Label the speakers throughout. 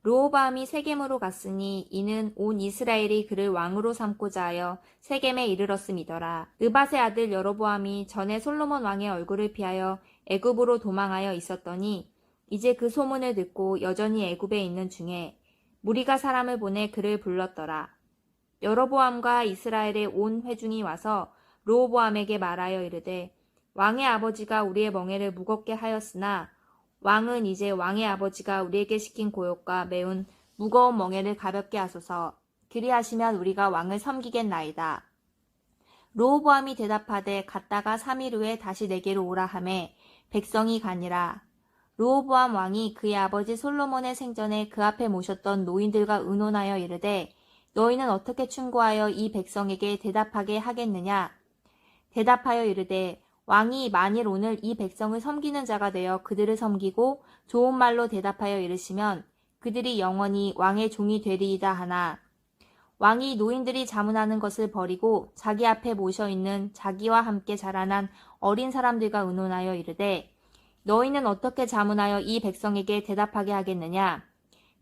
Speaker 1: 르호보암이 세겜으로 갔으니 이는 온 이스라엘이 그를 왕으로 삼고자 하여 세겜에 이르렀음이더라. 느밧의 아들 여로보암이 전에 솔로몬 왕의 얼굴을 피하여 애굽으로 도망하여 있었더니 이제 그 소문을 듣고 여전히 애굽에 있는 중에 무리가 사람을 보내 그를 불렀더라. 여로보암과 이스라엘의 온 회중이 와서 르호보암에게 말하여 이르되 왕의 아버지가 우리의 멍에를 무겁게 하였으나 왕은 이제 왕의 아버지가 우리에게 시킨 고욕과 매운 무거운 멍에를 가볍게 하소서. 그리하시면 우리가 왕을 섬기겠나이다. 르호보암이 대답하되 갔다가 3일 후에 다시 내게로 오라 하매 백성이 가니라. 르호보암 왕이 그의 아버지 솔로몬의 생전에 그 앞에 모셨던 노인들과 의논하여 이르되 너희는 어떻게 충고하여 이 백성에게 대답하게 하겠느냐? 대답하여 이르되 왕이 만일 오늘 이 백성을 섬기는 자가 되어 그들을 섬기고 좋은 말로 대답하여 이르시면 그들이 영원히 왕의 종이 되리이다 하나 왕이 노인들이 자문하는 것을 버리고 자기 앞에 모셔 있는 자기와 함께 자라난 어린 사람들과 의논하여 이르되 너희는 어떻게 자문하여 이 백성에게 대답하게 하겠느냐?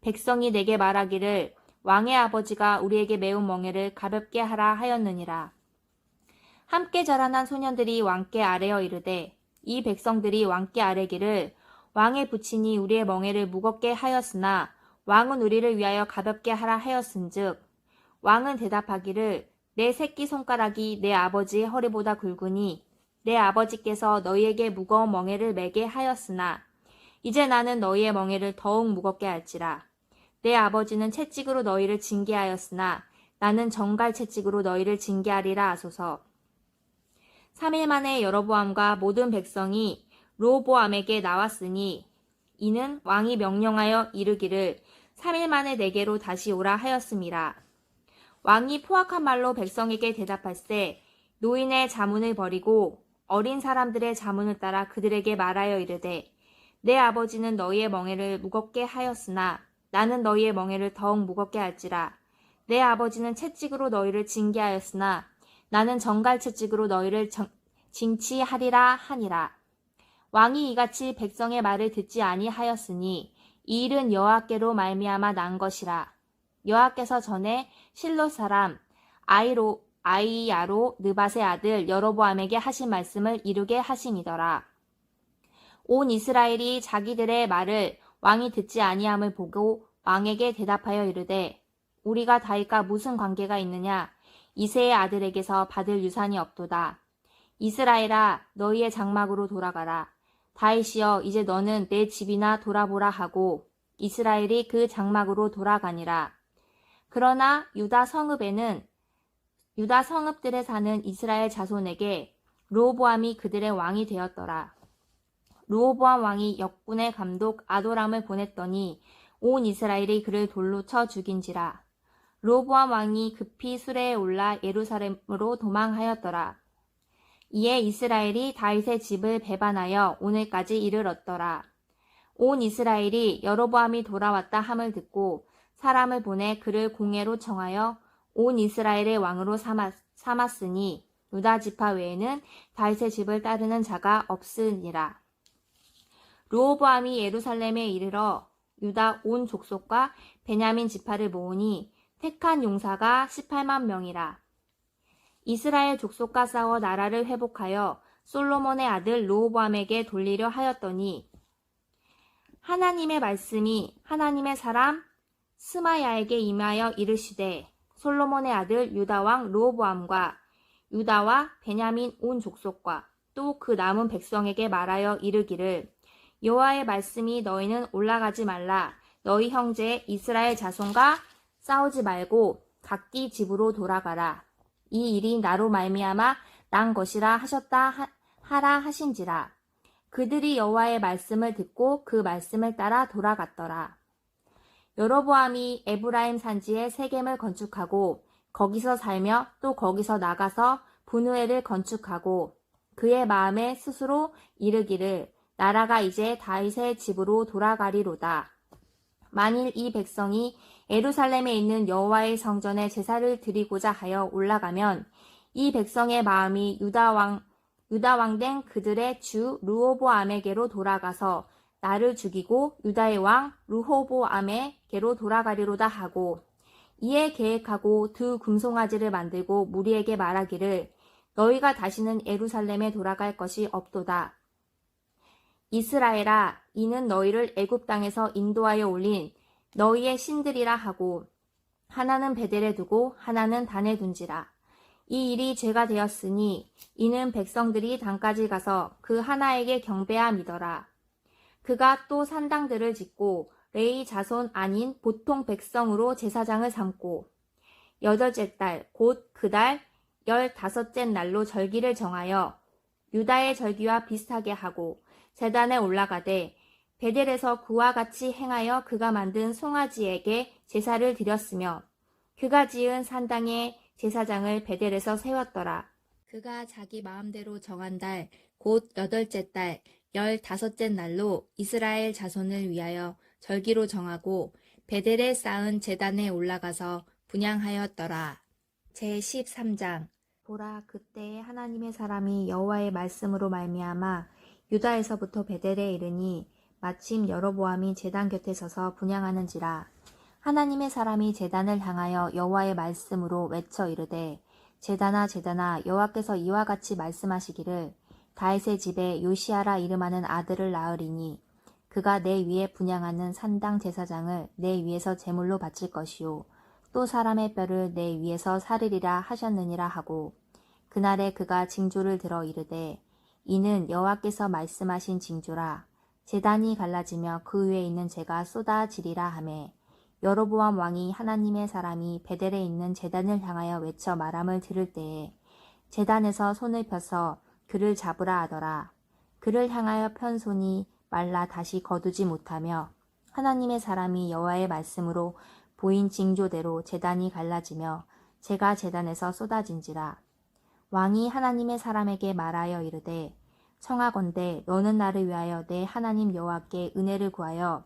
Speaker 1: 백성이 내게 말하기를 왕의 아버지가 우리에게 매운 멍에를 가볍게 하라 하였느니라. 함께 자라난 소년들이 왕께 아뢰어 이르되 이 백성들이 왕께 아뢰기를 왕의 부친이 우리의 멍에를 무겁게 하였으나 왕은 우리를 위하여 가볍게 하라 하였은즉 왕은 대답하기를 내 새끼 손가락이 내 아버지의 허리보다 굵으니 내 아버지께서 너희에게 무거운 멍에를 매게 하였으나 이제 나는 너희의 멍에를 더욱 무겁게 할지라. 내 아버지는 채찍으로 너희를 징계하였으나 나는 정갈 채찍으로 너희를 징계하리라 하소서. 3일 만에 여로보암과 모든 백성이 르호보암에게 나왔으니 이는 왕이 명령하여 이르기를 3일 만에 내게로 다시 오라 하였음이라. 왕이 포악한 말로 백성에게 대답할세 노인의 자문을 버리고 어린 사람들의 자문을 따라 그들에게 말하여 이르되 내 아버지는 너희의 멍에를 무겁게 하였으나 나는 너희의 멍에를 더욱 무겁게 할지라. 내 아버지는 채찍으로 너희를 징계하였으나 나는 정갈 채찍으로 너희를 징치하리라 하니라. 왕이 이같이 백성의 말을 듣지 아니하였으니 이 일은 여호와께로 말미암아 난 것이라. 여호와께서 전에 실롯 사람 아이야로 느밧의 아들 여로보암에게 하신 말씀을 이루게 하심이더라. 온 이스라엘이 자기들의 말을 왕이 듣지 아니함을 보고 왕에게 대답하여 이르되 우리가 다윗과 무슨 관계가 있느냐? 이새의 아들에게서 받을 유산이 없도다. 이스라엘아 너희의 장막으로 돌아가라. 다윗이여 이제 너는 내 집이나 돌아보라 하고 이스라엘이 그 장막으로 돌아가니라. 그러나 유다 성읍들에 사는 이스라엘 자손에게 르호보암이 그들의 왕이 되었더라. 르호보암 왕이 역군의 감독 아도람을 보냈더니 온 이스라엘이 그를 돌로 쳐 죽인지라. 르호보암 왕이 급히 수레에 올라 예루살렘으로 도망하였더라. 이에 이스라엘이 다윗의 집을 배반하여 오늘까지 이르렀더라. 온 이스라엘이 여로보암이 돌아왔다 함을 듣고 사람을 보내 그를 공회로 청하여 온 이스라엘의 왕으로 삼았으니 유다 지파 외에는 다윗의 집을 따르는 자가 없으니라. 르호보암이 예루살렘에 이르러 유다 온 족속과 베냐민 지파를 모으니 택한 용사가 18만 명이라. 이스라엘 족속과 싸워 나라를 회복하여 솔로몬의 아들 르호보암에게 돌리려 하였더니 하나님의 말씀이 하나님의 사람 스마야에게 임하여 이르시되 솔로몬의 아들 유다왕 르호보암과 유다와 베냐민 온 족속과 또 그 남은 백성에게 말하여 이르기를 여호와의 말씀이 너희는 올라가지 말라. 너희 형제 이스라엘 자손과 싸우지 말고 각기 집으로 돌아가라. 이 일이 나로 말미암아 난 것이라 하라 하신지라. 그들이 여호와의 말씀을 듣고 그 말씀을 따라 돌아갔더라. 여로보암이 에브라임 산지에 세겜을 건축하고 거기서 살며 또 거기서 나가서 분우엘을 건축하고 그의 마음에 스스로 이르기를 나라가 이제 다윗의 집으로 돌아가리로다. 만일 이 백성이 예루살렘에 있는 여호와의 성전에 제사를 드리고자 하여 올라가면 이 백성의 마음이 유다 왕 된 그들의 주 르호보암에게로 돌아가서 나를 죽이고 유다의 왕 르호보암에게로 돌아가리로다 하고 이에 계획하고 두 금송아지를 만들고 무리에게 말하기를 너희가 다시는 예루살렘에 돌아갈 것이 없도다. 이스라엘아, 이는 너희를 애굽 땅에서 인도하여 올린 너희의 신들이라 하고 하나는 베델에 두고 하나는 단에 둔지라. 이 일이 죄가 되었으니 이는 백성들이 단까지 가서 그 하나에게 경배함이더라. 그가 또 산당들을 짓고 레위 자손 아닌 보통 백성으로 제사장을 삼고 여덟째 달 곧 그 달 15째 날로 절기를 정하여 유다의 절기와 비슷하게 하고 제단에 올라가되 베델에서 그와 같이 행하여 그가 만든 송아지에게 제사를 드렸으며 그가 지은 산당의 제사장을 베델에서 세웠더라. 그가 자기 마음대로 정한 달 곧 8째 달 15째 날로 이스라엘 자손을 위하여 절기로 정하고 베델에 쌓은 제단에 올라가서 분향하였더라. 제13장 보라, 그때에 하나님의 사람이 여호와의 말씀으로 말미암아 유다에서부터 베델에 이르니 마침 여로보암이 제단 곁에 서서 분향하는지라. 하나님의 사람이 제단을 향하여 여호와의 말씀으로 외쳐 이르되 제단아 제단아, 여호와께서 이와 같이 말씀하시기를 다윗의 집에 요시아라 이름하는 아들을 낳으리니 그가 내 위에 분향하는 산당 제사장을 내 위에서 제물로 바칠 것이요 또 사람의 뼈를 내 위에서 사르리라 하셨느니라 하고 그날에 그가 징조를 들어 이르되 이는 여호와께서 말씀하신 징조라. 제단이 갈라지며 그 위에 있는 재가 쏟아지리라 하매 여로보암 왕이 하나님의 사람이 베델에 있는 제단을 향하여 외쳐 말함을 들을 때에 제단에서 손을 펴서 그를 잡으라 하더라. 그를 향하여 편 손이 말라 다시 거두지 못하며 하나님의 사람이 여호와의 말씀으로 보인 징조대로 제단이 갈라지며 재가 제단에서 쏟아진지라. 왕이 하나님의 사람에게 말하여 이르되 청하건대 너는 나를 위하여 내 하나님 여호와께 은혜를 구하여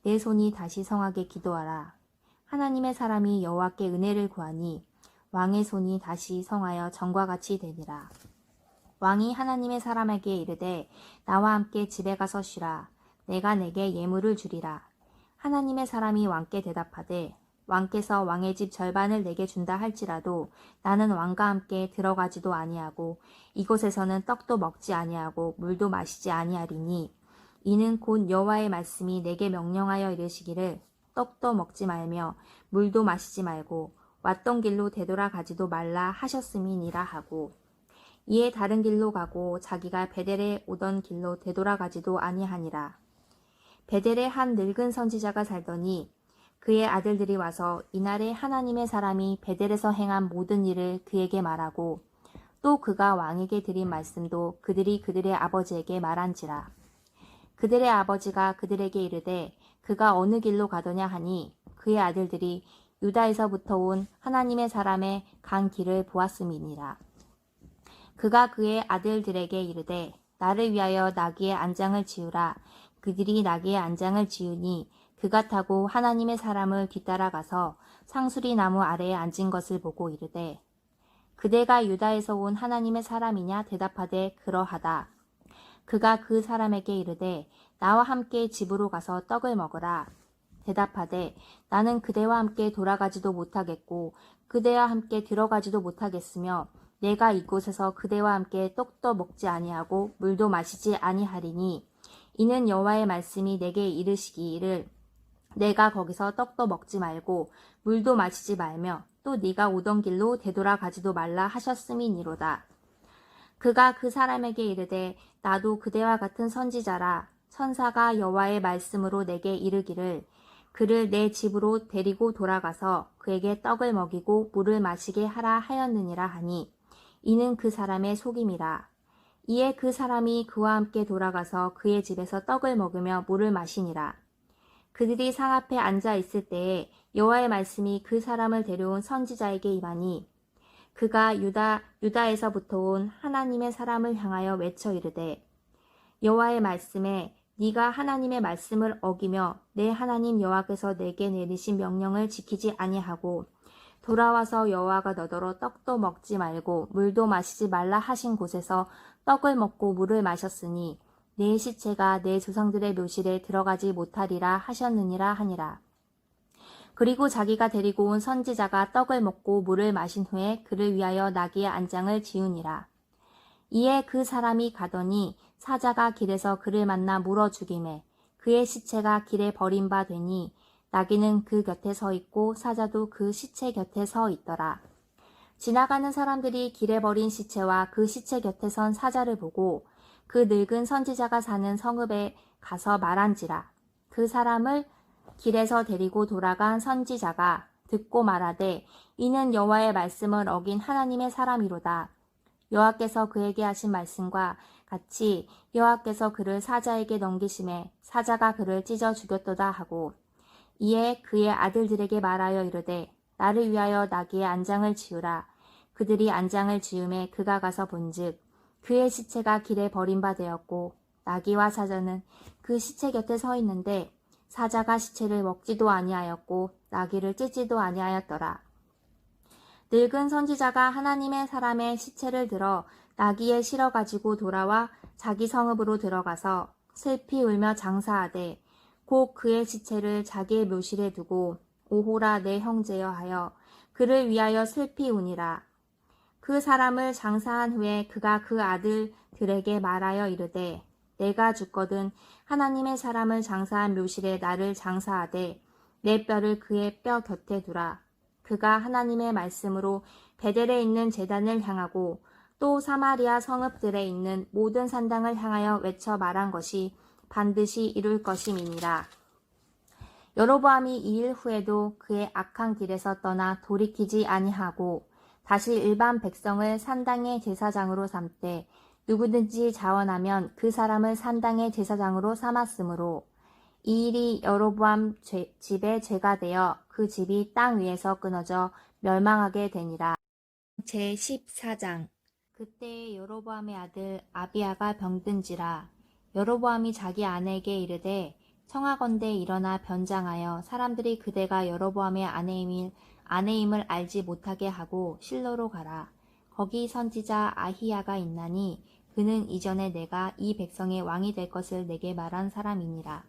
Speaker 1: 내 손이 다시 성하게 기도하라. 하나님의 사람이 여호와께 은혜를 구하니 왕의 손이 다시 성하여 전과 같이 되니라. 왕이 하나님의 사람에게 이르되 나와 함께 집에 가서 쉬라. 내가 내게 예물을 주리라. 하나님의 사람이 왕께 대답하되 왕께서 왕의 집 절반을 내게 준다 할지라도 나는 왕과 함께 들어가지도 아니하고 이곳에서는 떡도 먹지 아니하고 물도 마시지 아니하리니 이는 곧 여호와의 말씀이 내게 명령하여 이르시기를 떡도 먹지 말며 물도 마시지 말고 왔던 길로 되돌아가지도 말라 하셨음이니라 하고 이에 다른 길로 가고 자기가 베델에 오던 길로 되돌아가지도 아니하니라. 베델에 한 늙은 선지자가 살더니 그의 아들들이 와서 이날에 하나님의 사람이 베델에서 행한 모든 일을 그에게 말하고 또 그가 왕에게 드린 말씀도 그들이 그들의 아버지에게 말한지라. 그들의 아버지가 그들에게 이르되 그가 어느 길로 가더냐 하니 그의 아들들이 유다에서부터 온 하나님의 사람의 간 길을 보았음이니라. 그가 그의 아들들에게 이르되 나를 위하여 나귀의 안장을 지으라. 그들이 나귀의 안장을 지으니 그가 타고 하나님의 사람을 뒤따라가서 상수리 나무 아래에 앉은 것을 보고 이르되 그대가 유다에서 온 하나님의 사람이냐 대답하되 그러하다. 그가 그 사람에게 이르되 나와 함께 집으로 가서 떡을 먹으라. 대답하되 나는 그대와 함께 돌아가지도 못하겠고 그대와 함께 들어가지도 못하겠으며 내가 이곳에서 그대와 함께 떡도 먹지 아니하고 물도 마시지 아니하리니 이는 여호와의 말씀이 내게 이르시기를 내가 거기서 떡도 먹지 말고 물도 마시지 말며 또 네가 오던 길로 되돌아가지도 말라 하셨음이니로다. 그가 그 사람에게 이르되 나도 그대와 같은 선지자라. 천사가 여호와의 말씀으로 내게 이르기를 그를 내 집으로 데리고 돌아가서 그에게 떡을 먹이고 물을 마시게 하라 하였느니라 하니 이는 그 사람의 속임이라. 이에 그 사람이 그와 함께 돌아가서 그의 집에서 떡을 먹으며 물을 마시니라. 그들이 상 앞에 앉아 있을 때에 여호와의 말씀이 그 사람을 데려온 선지자에게 임하니 그가 유다에서부터 온 하나님의 사람을 향하여 외쳐 이르되 여호와의 말씀에 네가 하나님의 말씀을 어기며 내 하나님 여호와께서 내게 내리신 명령을 지키지 아니하고 돌아와서 여호와가 너더러 떡도 먹지 말고 물도 마시지 말라 하신 곳에서 떡을 먹고 물을 마셨으니 내 시체가 내 조상들의 묘실에 들어가지 못하리라 하셨느니라 하니라. 그리고 자기가 데리고 온 선지자가 떡을 먹고 물을 마신 후에 그를 위하여 나귀의 안장을 지으니라. 이에 그 사람이 가더니 사자가 길에서 그를 만나 물어 죽이매 그의 시체가 길에 버린 바 되니 나귀는 그 곁에 서 있고 사자도 그 시체 곁에 서 있더라. 지나가는 사람들이 길에 버린 시체와 그 시체 곁에 선 사자를 보고 그 늙은 선지자가 사는 성읍에 가서 말한지라. 그 사람을 길에서 데리고 돌아간 선지자가 듣고 말하되 이는 여호와의 말씀을 어긴 하나님의 사람이로다. 여호와께서 그에게 하신 말씀과 같이 여호와께서 그를 사자에게 넘기심에 사자가 그를 찢어 죽였도다 하고 이에 그의 아들들에게 말하여 이르되 나를 위하여 나귀의 안장을 지으라. 그들이 안장을 지음에 그가 가서 본즉 그의 시체가 길에 버린 바 되었고 나귀와 사자는 그 시체 곁에 서 있는데 사자가 시체를 먹지도 아니하였고 나귀를 찢지도 아니하였더라. 늙은 선지자가 하나님의 사람의 시체를 들어 나귀에 실어 가지고 돌아와 자기 성읍으로 들어가서 슬피 울며 장사하되 곧 그의 시체를 자기의 묘실에 두고 오호라 내 형제여 하여 그를 위하여 슬피 우니라. 그 사람을 장사한 후에 그가 그 아들들에게 말하여 이르되 내가 죽거든 하나님의 사람을 장사한 묘실에 나를 장사하되 내 뼈를 그의 뼈 곁에 두라. 그가 하나님의 말씀으로 베델에 있는 제단을 향하고 또 사마리아 성읍들에 있는 모든 산당을 향하여 외쳐 말한 것이 반드시 이룰 것임이니라. 여로보암이 이 일 후에도 그의 악한 길에서 떠나 돌이키지 아니하고 다시 일반 백성을 산당의 제사장으로 삼되 누구든지 자원하면 그 사람을 산당의 제사장으로 삼았으므로 이 일이 여로보암 집의 죄가 되어 그 집이 땅 위에서 끊어져 멸망하게 되니라. 제14장. 그때 여로보암의 아들 아비야가 병든지라. 여로보암이 자기 아내에게 이르되 청하건대 일어나 변장하여 사람들이 그대가 여로보암의 아내임을 알지 못하게 하고 실로로 가라. 거기 선지자 아히야가 있나니 그는 이전에 내가 이 백성의 왕이 될 것을 내게 말한 사람이니라.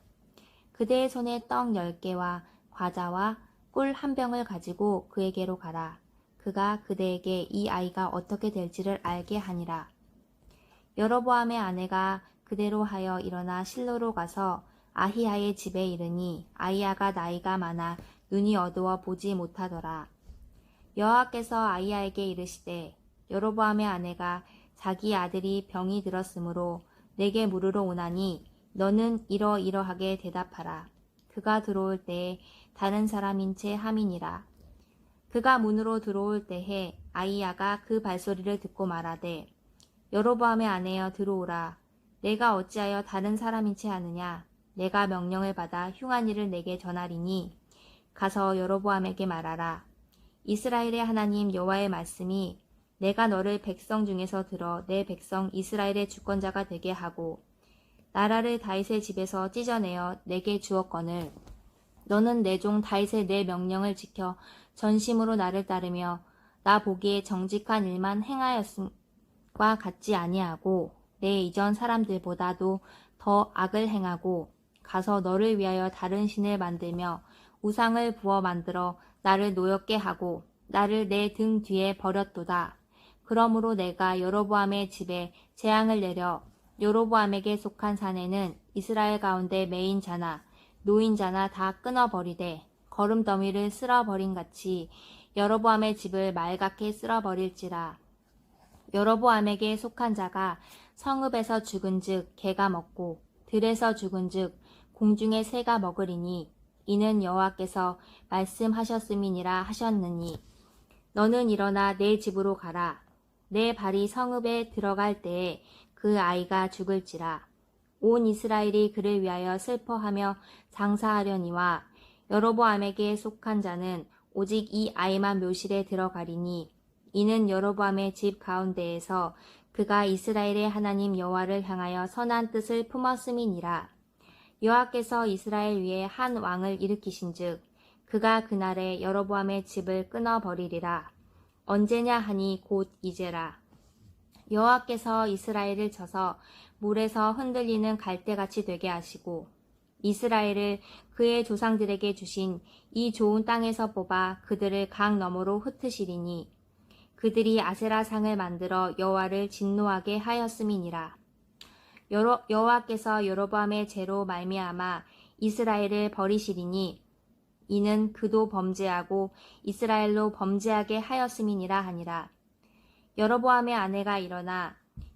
Speaker 1: 그대의 손에 떡 10개와 과자와 꿀 한 병을 가지고 그에게로 가라. 그가 그대에게 이 아이가 어떻게 될지를 알게 하니라. 여로보암의 아내가 그대로 하여 일어나 실로로 가서 아히야의 집에 이르니 아히야가 나이가 많아 눈이 어두워 보지 못하더라. 여호와께서 아히야에게 이르시되 여로보암의 아내가 자기 아들이 병이 들었으므로 내게 물으러 오나니 너는 이러이러하게 대답하라. 그가 들어올 때에 다른 사람인 채 함이니라. 그가 문으로 들어올 때에 아히야가 그 발소리를 듣고 말하되 여로보암의 아내여 들어오라. 내가 어찌하여 다른 사람인 채 하느냐. 내가 명령을 받아 흉한 일을 내게 전하리니 가서 여로보암에게 말하라. 이스라엘의 하나님 여호와의 말씀이 내가 너를 백성 중에서 들어 내 백성 이스라엘의 주권자가 되게 하고 나라를 다윗의 집에서 찢어내어 내게 주었거늘 너는 내 종 다윗의 내 명령을 지켜 전심으로 나를 따르며 나 보기에 정직한 일만 행하였음과 같지 아니하고 내 이전 사람들보다도 더 악을 행하고 가서 너를 위하여 다른 신을 만들며 우상을 부어 만들어 나를 노엽게 하고 나를 내 등 뒤에 버렸도다. 그러므로 내가 여로보암의 집에 재앙을 내려 여로보암에게 속한 사내는 이스라엘 가운데 매인 자나 노인 자나 다 끊어버리되 거름더미를 쓸어버린 같이 여로보암의 집을 말갛게 쓸어버릴지라. 여로보암에게 속한 자가 성읍에서 죽은즉 개가 먹고 들에서 죽은즉 공중의 새가 먹으리니 이는 여호와께서 말씀하셨음이니라 하셨느니 너는 일어나 내 집으로 가라. 내 발이 성읍에 들어갈 때에 그 아이가 죽을지라. 온 이스라엘이 그를 위하여 슬퍼하며 장사하려니와 여로보암에게 속한 자는 오직 이 아이만 묘실에 들어가리니 이는 여로보암의 집 가운데에서 그가 이스라엘의 하나님 여호와를 향하여 선한 뜻을 품었음이니라. 여호와께서 이스라엘 위에 한 왕을 일으키신즉 그가 그날에 여로보암의 집을 끊어버리리라. 언제냐 하니 곧 이제라. 여호와께서 이스라엘을 쳐서 물에서 흔들리는 갈대같이 되게 하시고 이스라엘을 그의 조상들에게 주신 이 좋은 땅에서 뽑아 그들을 강 너머로 흩으시리니 그들이 아세라상을 만들어 여호와를 진노하게 하였음이니라. 여호와께서 여로보암의 죄로 말미암아 이스라엘을 버리시리니 이는 그도 범죄하고 이스라엘로 범죄하게 하였음이니라 하니라. 여로보암의 아내가 일어나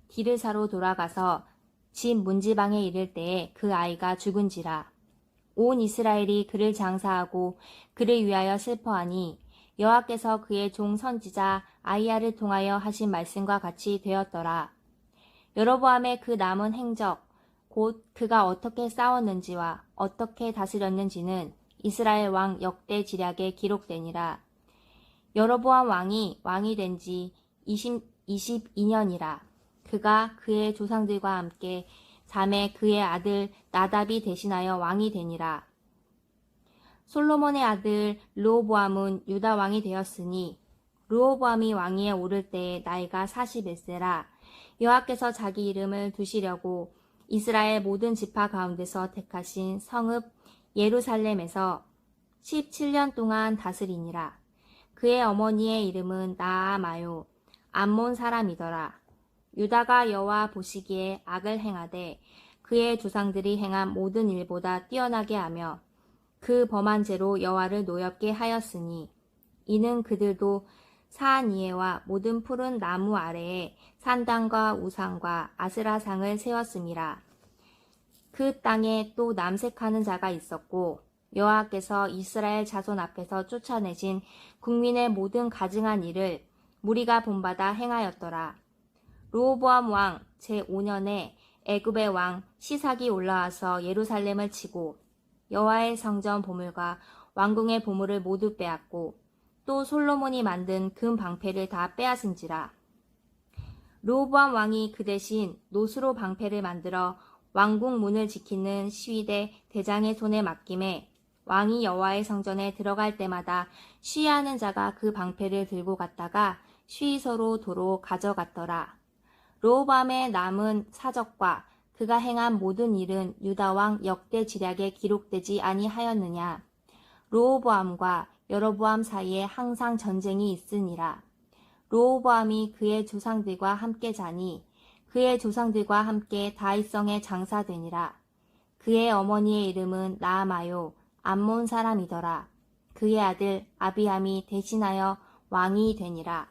Speaker 1: 디르사로 돌아가서 집 문지방에 이를 때에 그 아이가 죽은지라. 온 이스라엘이 그를 장사하고 그를 위하여 슬퍼하니 여호와께서 그의 종 선지자 아이야를 통하여 하신 말씀과 같이 되었더라. 여로보암의 그 남은 행적 곧 그가 어떻게 싸웠는지와 어떻게 다스렸는지는 이스라엘 왕 역대 지략에 기록되니라. 여로보암 왕이 된 지 22년이라. 그가 그의 조상들과 함께 잠에 그의 아들 나답이 대신하여 왕이 되니라. 솔로몬의 아들 르호보암은 유다 왕이 되었으니 르호보암이 왕위에 오를 때에 나이가 41세라. 여호와께서 자기 이름을 두시려고 이스라엘 모든 지파 가운데서 택하신 성읍 예루살렘에서 17년 동안 다스리니라. 그의 어머니의 이름은 나아마요 암몬 사람이더라. 유다가 여호와 보시기에 악을 행하되 그의 조상들이 행한 모든 일보다 뛰어나게 하며 그 범한 죄로 여호와를 노엽게 하였으니 이는 그들도 사안이에와 모든 푸른 나무 아래에 산당과 우상과 아스라상을 세웠음이라. 그 땅에 또 남색하는 자가 있었고 여호와께서 이스라엘 자손 앞에서 쫓아내신 국민의 모든 가증한 일을 무리가 본받아 행하였더라. 르호보암 왕 제5년에 애굽의 왕 시삭이 올라와서 예루살렘을 치고 여호와의 성전 보물과 왕궁의 보물을 모두 빼앗고 또 솔로몬이 만든 금 방패를 다 빼앗은지라. 르호보암 왕이 그 대신 노수로 방패를 만들어 왕궁 문을 지키는 시위대 대장의 손에 맡김에 왕이 여호와의 성전에 들어갈 때마다 시위하는 자가 그 방패를 들고 갔다가 시위소로 도로 가져갔더라. 르호보암의 남은 사적과 그가 행한 모든 일은 유다 왕 역대 지략에 기록되지 아니하였느냐. 르호보암과 여로보암 사이에 항상 전쟁이 있으니라. 르호보암이 그의 조상들과 함께 자니 그의 조상들과 함께 다윗성에 장사되니라. 그의 어머니의 이름은 나아마요 암몬 사람이더라. 그의 아들 아비암이 대신하여 왕이 되니라.